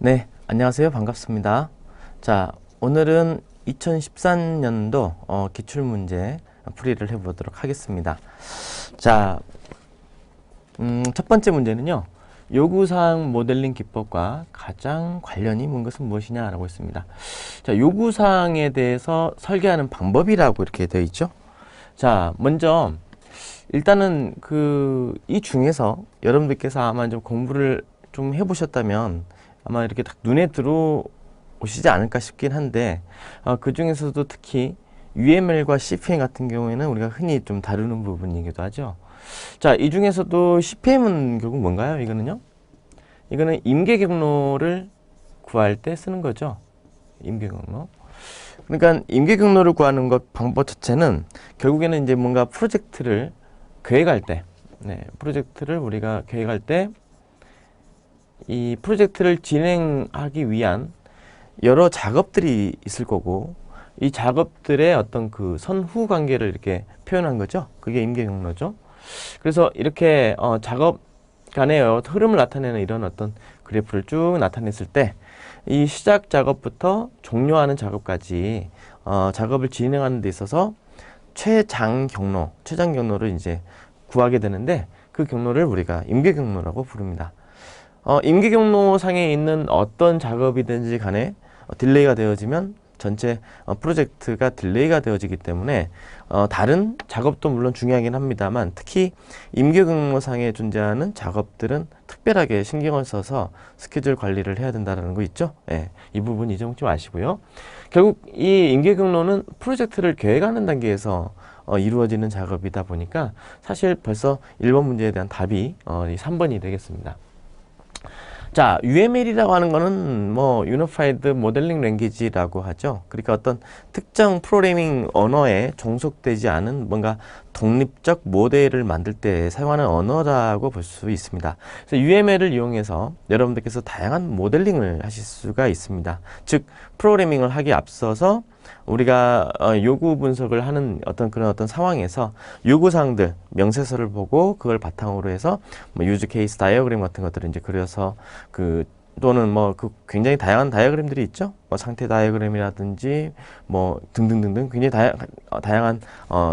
네, 안녕하세요. 반갑습니다. 자, 오늘은 2013년도 기출문제 풀이를 해보도록 하겠습니다. 자, 첫 번째 문제는요. 요구사항 모델링 기법과 가장 관련이 있는 것은 무엇이냐라고 했습니다. 자, 요구사항에 대해서 설계하는 방법이라고 이렇게 되어 있죠. 자, 먼저 일단은 이 중에서 여러분들께서 아마 좀 공부를 좀 해보셨다면 아마 이렇게 딱 눈에 들어오시지 않을까 싶긴 한데 그 중에서도 특히 UML과 CPM 같은 경우에는 우리가 흔히 좀 다루는 부분이기도 하죠. 자, 이 중에서도 CPM은 결국 뭔가요? 이거는 임계 경로를 구할 때 쓰는 거죠. 임계 경로. 그러니까 임계 경로를 구하는 것 방법 자체는 결국에는 이제 뭔가 프로젝트를 계획할 때, 프로젝트를 우리가 계획할 때 이 프로젝트를 진행하기 위한 여러 작업들이 있을 거고, 이 작업들의 어떤 그 선후 관계를 이렇게 표현한 거죠. 그게 임계 경로죠. 그래서 이렇게 작업 간의 흐름을 나타내는 이런 어떤 그래프를 쭉 나타냈을 때 이 시작 작업부터 종료하는 작업까지 작업을 진행하는 데 있어서 최장 경로를 이제 구하게 되는데, 그 경로를 우리가 임계 경로라고 부릅니다. 임계 경로상에 있는 어떤 작업이든지 간에 딜레이가 되어지면 전체 프로젝트가 딜레이가 되어지기 때문에 다른 작업도 물론 중요하긴 합니다만, 특히 임계 경로상에 존재하는 작업들은 특별하게 신경을 써서 스케줄 관리를 해야 된다는 거 있죠. 이 부분 잊어먹지 마시고요. 결국 이 임계 경로는 프로젝트를 계획하는 단계에서 이루어지는 작업이다 보니까 사실 벌써 1번 문제에 대한 답이 3번이 되겠습니다. 자, UML이라고 하는 거는 Unified Modeling Language라고 하죠. 그러니까 어떤 특정 프로그래밍 언어에 종속되지 않은 뭔가 독립적 모델을 만들 때 사용하는 언어라고 볼 수 있습니다. 그래서 UML을 이용해서 여러분들께서 다양한 모델링을 하실 수가 있습니다. 즉, 프로그래밍을 하기 앞서서 우리가 요구 분석을 하는 그런 상황에서 요구사항들, 명세서를 보고 그걸 바탕으로 해서 유즈 케이스 다이어그램 같은 것들을 이제 그려서 또는 굉장히 다양한 다이어그램들이 있죠. 상태 다이어그램이라든지 등등등등 굉장히 다양한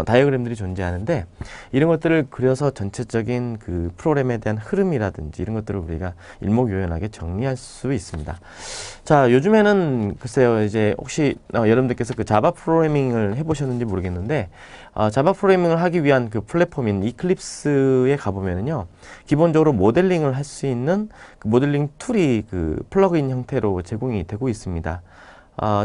다이어그램들이 존재하는데, 이런 것들을 그려서 전체적인 그 프로그램에 대한 흐름이라든지 이런 것들을 우리가 일목요연하게 정리할 수 있습니다. 자, 요즘에는 글쎄요, 이제 혹시 여러분들께서 그 자바 프로그래밍을 해보셨는지 모르겠는데, 자바 프로그래밍을 하기 위한 그 플랫폼인 이클립스에 가보면은요, 기본적으로 모델링을 할 수 있는 그 모델링 툴이 그 플러그인 형태로 제공이 되고 있습니다.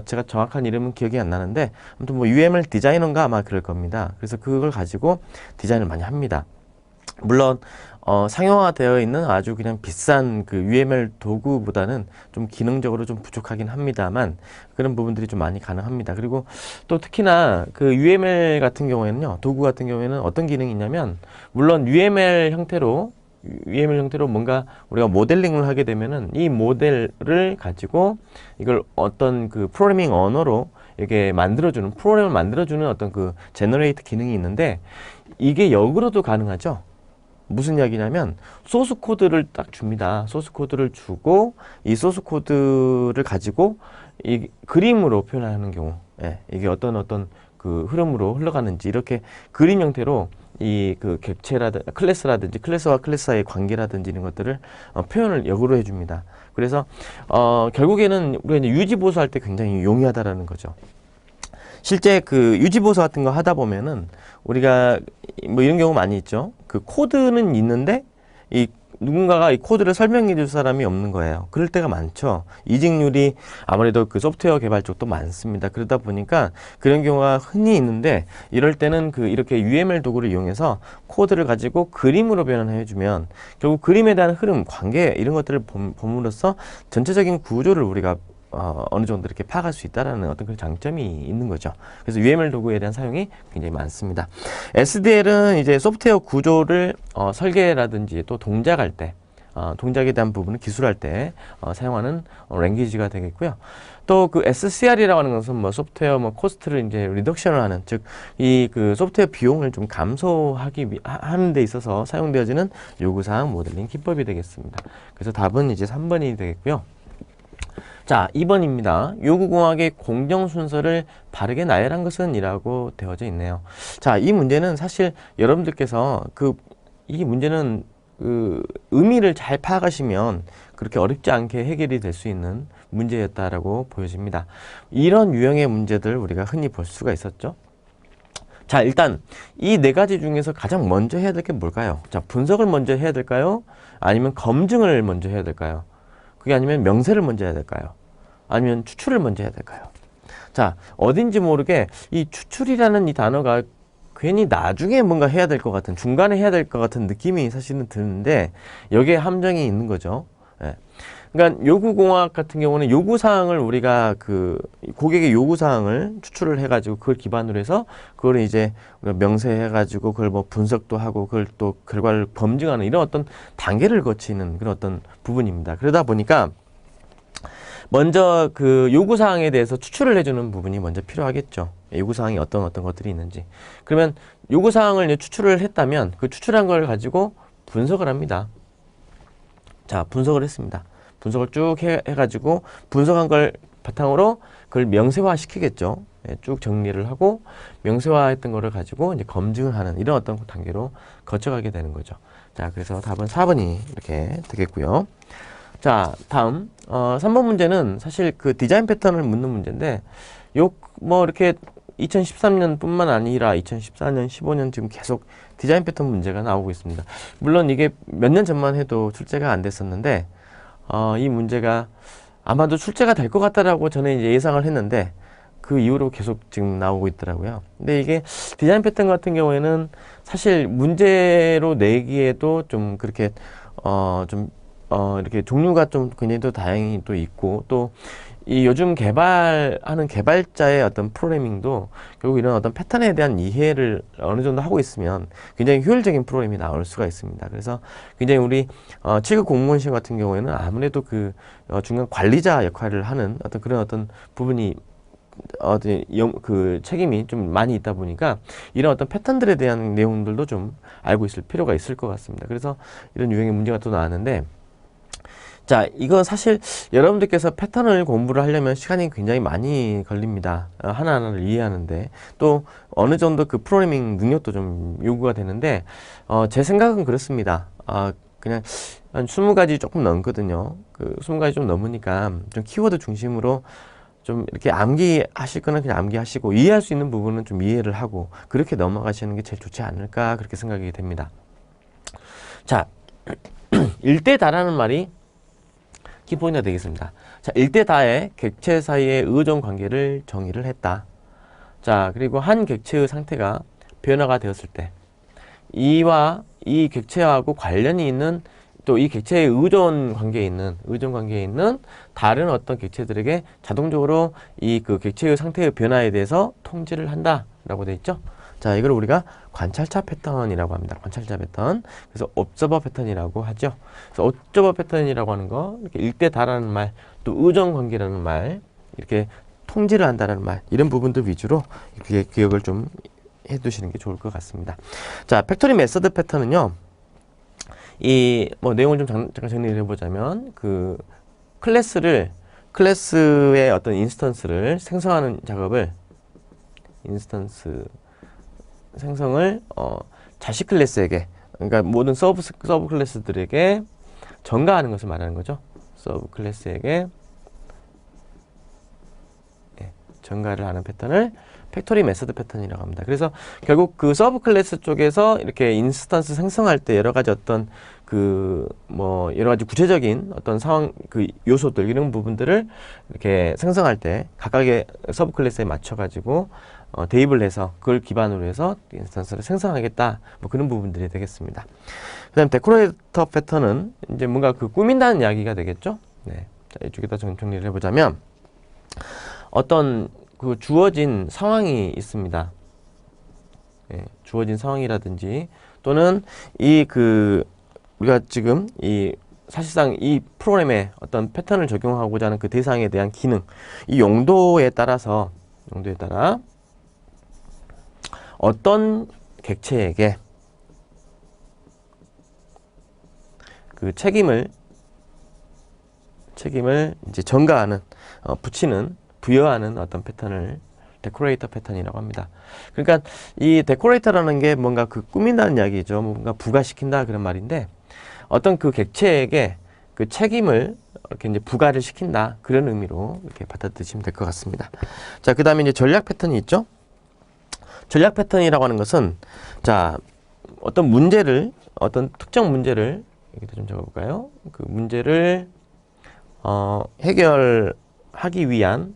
제가 정확한 이름은 기억이 안 나는데, 아무튼 UML 디자이너인가 아마 그럴 겁니다. 그래서 그걸 가지고 디자인을 많이 합니다. 물론 상용화되어 있는 아주 그냥 비싼 그 UML 도구보다는 좀 기능적으로 좀 부족하긴 합니다만, 그런 부분들이 좀 많이 가능합니다. 그리고 또 특히나 그 UML 같은 경우에는요, 도구 같은 경우에는 어떤 기능이 있냐면, 물론 UML 형태로 뭔가 우리가 모델링을 하게 되면은 이 모델을 가지고 이걸 어떤 그 프로그래밍 언어로 이렇게 프로그램을 만들어주는 어떤 그 제너레이트 기능이 있는데, 이게 역으로도 가능하죠. 무슨 이야기냐면, 소스 코드를 딱 줍니다. 소스 코드를 주고 이 소스 코드를 가지고 이 그림으로 표현하는 경우, 이게 어떤 그 흐름으로 흘러가는지 이렇게 그림 형태로 이 그 객체라든지 클래스와 클래스 사이의 관계라든지 이런 것들을 표현을 역으로 해줍니다. 그래서 결국에는 우리가 이제 유지보수할 때 굉장히 용이하다라는 거죠. 실제 그 유지보수 같은 거 하다 보면은 우리가 이런 경우 많이 있죠. 그 코드는 있는데 누군가가 이 코드를 설명해 줄 사람이 없는 거예요. 그럴 때가 많죠. 이직률이 아무래도 그 소프트웨어 개발 쪽도 많습니다. 그러다 보니까 그런 경우가 흔히 있는데, 이럴 때는 이렇게 UML 도구를 이용해서 코드를 가지고 그림으로 변환해 주면 결국 그림에 대한 흐름, 관계 이런 것들을 봄으로써 전체적인 구조를 우리가 어느 정도 이렇게 파악할 수 있다라는 어떤 그런 장점이 있는 거죠. 그래서 UML 도구에 대한 사용이 굉장히 많습니다. SDL은 이제 소프트웨어 구조를 설계라든지 또 동작할 때, 동작에 대한 부분을 기술할 때 사용하는 랭귀지가 되겠고요. 또 그 SCR이라고 하는 것은 소프트웨어 코스트를 이제 리덕션을 하는, 즉 이 그 소프트웨어 비용을 좀 하는 데 있어서 사용되어지는 요구사항 모델링 기법이 되겠습니다. 그래서 답은 이제 3번이 되겠고요. 자, 2번입니다. 요구공학의 공정 순서를 바르게 나열한 것은 이라고 되어져 있네요. 자, 이 문제는 사실 여러분들께서 이 문제는 의미를 잘 파악하시면 그렇게 어렵지 않게 해결이 될 수 있는 문제였다라고 보여집니다. 이런 유형의 문제들 우리가 흔히 볼 수가 있었죠. 자, 일단 이 네 가지 중에서 가장 먼저 해야 될 게 뭘까요? 자, 분석을 먼저 해야 될까요? 아니면 검증을 먼저 해야 될까요? 그게 아니면 명세를 먼저 해야 될까요? 아니면 추출을 먼저 해야 될까요? 자, 어딘지 모르게 이 추출이라는 이 단어가 괜히 나중에 뭔가 해야 될 것 같은, 중간에 해야 될 것 같은 느낌이 사실은 드는데 여기에 함정이 있는 거죠. 예. 그러니까 요구공학 같은 경우는 요구사항을 우리가 고객의 요구사항을 추출을 해가지고 그걸 기반으로 해서 그걸 이제 우리가 명세해가지고 그걸 뭐 분석도 하고 그걸 또 결과를 검증하는 이런 어떤 단계를 거치는 그런 어떤 부분입니다. 그러다 보니까 먼저 그 요구사항에 대해서 추출을 해주는 부분이 먼저 필요하겠죠. 요구사항이 어떤 것들이 있는지. 그러면 요구사항을 이제 추출을 했다면 그 추출한 걸 가지고 분석을 합니다. 자, 분석을 했습니다. 분석을 쭉 해가지고 분석한 걸 바탕으로 그걸 명세화 시키겠죠. 예, 쭉 정리를 하고 명세화했던 거를 가지고 이제 검증을 하는 이런 어떤 단계로 거쳐가게 되는 거죠. 자, 그래서 답은 4번이 이렇게 되겠고요. 자, 다음 3번 문제는 사실 그 디자인 패턴을 묻는 문제인데 뭐 이렇게 2013년 뿐만 아니라 2014년, 15년 지금 계속 디자인 패턴 문제가 나오고 있습니다. 물론 이게 몇 년 전만 해도 출제가 안 됐었는데 이 문제가 아마도 출제가 될 것 같다라고 저는 이제 예상을 했는데 그 이후로 계속 지금 나오고 있더라고요. 근데 이게 디자인 패턴 같은 경우에는 사실 문제로 내기에도 좀 그렇게 이렇게 종류가 좀 굉장히 또 다양히 또 있고 또 이 요즘 개발하는 개발자의 어떤 프로그래밍도 결국 이런 어떤 패턴에 대한 이해를 어느 정도 하고 있으면 굉장히 효율적인 프로그램이 나올 수가 있습니다. 그래서 굉장히 우리 7급 공무원 시험 같은 경우에는 아무래도 중간 관리자 역할을 하는 어떤 그런 어떤 부분이 그 책임이 좀 많이 있다 보니까 이런 어떤 패턴들에 대한 내용들도 좀 알고 있을 필요가 있을 것 같습니다. 그래서 이런 유형의 문제가 또 나왔는데 자, 이건 사실 여러분들께서 패턴을 공부를 하려면 시간이 굉장히 많이 걸립니다. 하나하나를 이해하는데 또 어느 정도 그 프로그래밍 능력도 좀 요구가 되는데 제 생각은 그렇습니다. 그냥 한 20가지 조금 넘거든요. 그 20가지 좀 넘으니까 좀 키워드 중심으로 좀 이렇게 암기하실 거는 그냥 암기하시고 이해할 수 있는 부분은 좀 이해를 하고 그렇게 넘어가시는 게 제일 좋지 않을까 그렇게 생각이 됩니다. 자, 일대다라는 말이 키포인트가 되겠습니다. 자, 일대다의 객체 사이의 의존 관계를 정의를 했다. 자, 그리고 한 객체의 상태가 변화가 되었을 때 이와 이 객체하고 관련이 있는 또 이 객체의 의존 관계에 있는 다른 어떤 객체들에게 자동적으로 그 객체의 상태의 변화에 대해서 통지를 한다라고 되어 있죠. 자, 이걸 우리가 관찰차 패턴이라고 합니다. 관찰차 패턴. 그래서 observer 패턴이라고 하죠. 그래서 observer 패턴이라고 하는 거, 이렇게 일대다라는 말, 또 의존 관계라는 말, 이렇게 통지를 한다라는 말, 이런 부분들 위주로 이렇게 기억을 좀 해두시는 게 좋을 것 같습니다. 자, 팩토리 메서드 패턴은요, 뭐 내용을 좀 잠깐 정리를 해보자면, 클래스의 어떤 인스턴스를 생성하는 작업을, 인스턴스 생성을 자식 클래스에게, 그러니까 모든 서브 클래스들에게 전가하는 것을 말하는 거죠. 서브 클래스에게 전가를 하는 패턴을 팩토리 메서드 패턴이라고 합니다. 그래서 결국 그 서브 클래스 쪽에서 이렇게 인스턴스 생성할 때 여러 가지 어떤 여러 가지 구체적인 어떤 상황, 요소들, 이런 부분들을 이렇게 생성할 때 각각의 서브 클래스에 맞춰가지고 대입을 해서 그걸 기반으로 해서 인스턴스를 생성하겠다. 뭐 그런 부분들이 되겠습니다. 그 다음 데코레이터 패턴은 이제 뭔가 꾸민다는 이야기가 되겠죠. 네. 자, 이쪽에다 정리를 해보자면 어떤 주어진 상황이 있습니다. 예, 주어진 상황이라든지 또는 우리가 지금 사실상 이 프로그램에 어떤 패턴을 적용하고자 하는 그 대상에 대한 기능, 이 용도에 따라 어떤 객체에게 그 책임을 책임을 이제 전가하는, 붙이는, 부여하는 어떤 패턴을 데코레이터 패턴이라고 합니다. 그러니까 이 데코레이터라는 게 뭔가 그 꾸민다는 이야기죠. 뭔가 부가시킨다 그런 말인데, 어떤 그 객체에게 그 책임을 이렇게 이제 부과를 시킨다 그런 의미로 이렇게 받아들이시면 될 것 같습니다. 자, 그 다음에 이제 전략 패턴이 있죠. 전략 패턴이라고 하는 것은, 자, 어떤 문제를, 어떤 특정 문제를, 여기도 좀 적어볼까요? 그 문제를 해결하기 위한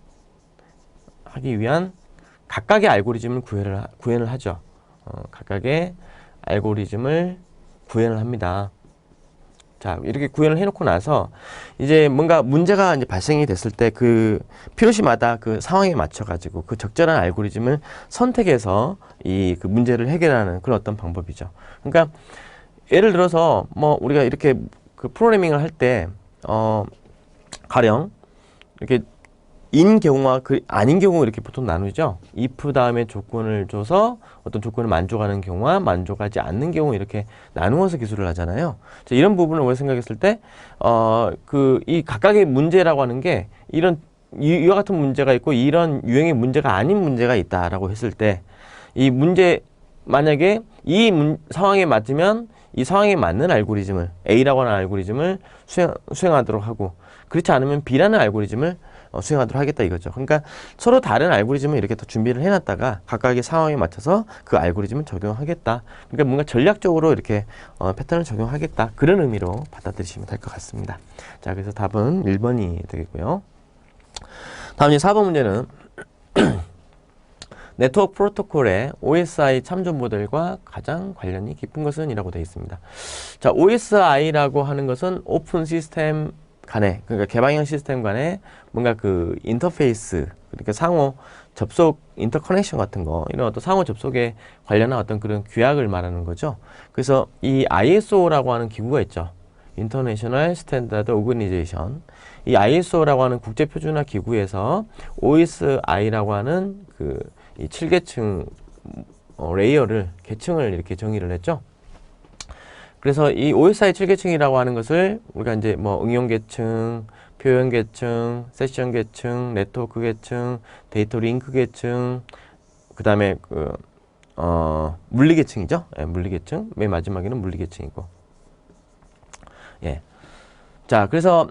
각각의 알고리즘을 구현을 하죠. 각각의 알고리즘을 구현을 합니다. 자, 이렇게 구현을 해놓고 나서 이제 뭔가 문제가 이제 발생이 됐을 때 그 필요시마다 그 상황에 맞춰가지고 그 적절한 알고리즘을 선택해서 이 그 문제를 해결하는 그런 어떤 방법이죠. 그러니까 예를 들어서 뭐 우리가 이렇게 그 프로그래밍을 할 때 가령 이렇게 인 경우와 그 아닌 경우 이렇게 보통 나누죠. if 다음에 조건을 줘서 어떤 조건을 만족하는 경우와 만족하지 않는 경우 이렇게 나누어서 기술을 하잖아요. 자, 이런 부분을 우리가 생각했을 때, 그 이 각각의 문제라고 하는 게 이와 같은 문제가 있고 이런 유형의 문제가 아닌 문제가 있다라고 했을 때, 이 문제 만약에 상황에 맞으면 이 상황에 맞는 알고리즘을 A라고 하는 알고리즘을 수행하도록 하고, 그렇지 않으면 B라는 알고리즘을 수행하도록 하겠다 이거죠. 그러니까 서로 다른 알고리즘을 이렇게 또 준비를 해놨다가 각각의 상황에 맞춰서 그 알고리즘을 적용하겠다. 그러니까 뭔가 전략적으로 이렇게 패턴을 적용하겠다. 그런 의미로 받아들이시면 될 것 같습니다. 자, 그래서 답은 1번이 되겠고요. 다음 이제 4번 문제는 네트워크 프로토콜의 OSI 참조 모델과 가장 관련이 깊은 것은? 이라고 되어 있습니다. 자, OSI라고 하는 것은 오픈 시스템 간에, 그러니까 개방형 시스템 간에 뭔가 그 인터페이스, 그러니까 상호 접속, 인터커넥션 같은 거, 이런 어떤 상호 접속에 관련한 어떤 그런 규약을 말하는 거죠. 그래서 이 ISO라고 하는 기구가 있죠. 인터내셔널 스탠다드 오거니제이션. 이 ISO라고 하는 국제 표준화 기구에서 OSI라고 하는 그 이 7계층 레이어를, 계층을 이렇게 정의를 했죠. 그래서 이 OSI 7계층이라고 하는 것을 우리가 이제 뭐 응용 계층, 표현 계층, 세션 계층, 네트워크 계층, 데이터 링크 계층, 그 다음에 물리 계층이죠. 예, 물리 계층. 맨 마지막에는 물리 계층이고. 예. 자, 그래서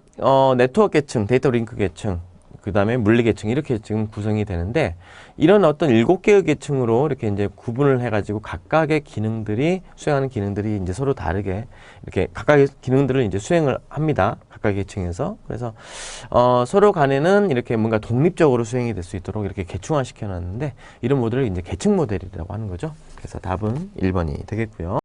네트워크 계층, 데이터 링크 계층, 그 다음에 물리 계층, 이렇게 지금 구성이 되는데, 이런 어떤 7개의 계층으로 이렇게 이제 구분을 해가지고 각각의 기능들이, 수행하는 기능들이 이제 서로 다르게 이렇게 각각의 기능들을 이제 수행을 합니다. 각각의 계층에서. 그래서 서로 간에는 이렇게 뭔가 독립적으로 수행이 될 수 있도록 이렇게 계층화 시켜놨는데, 이런 모델을 이제 계층 모델이라고 하는 거죠. 그래서 답은 1번이 되겠고요.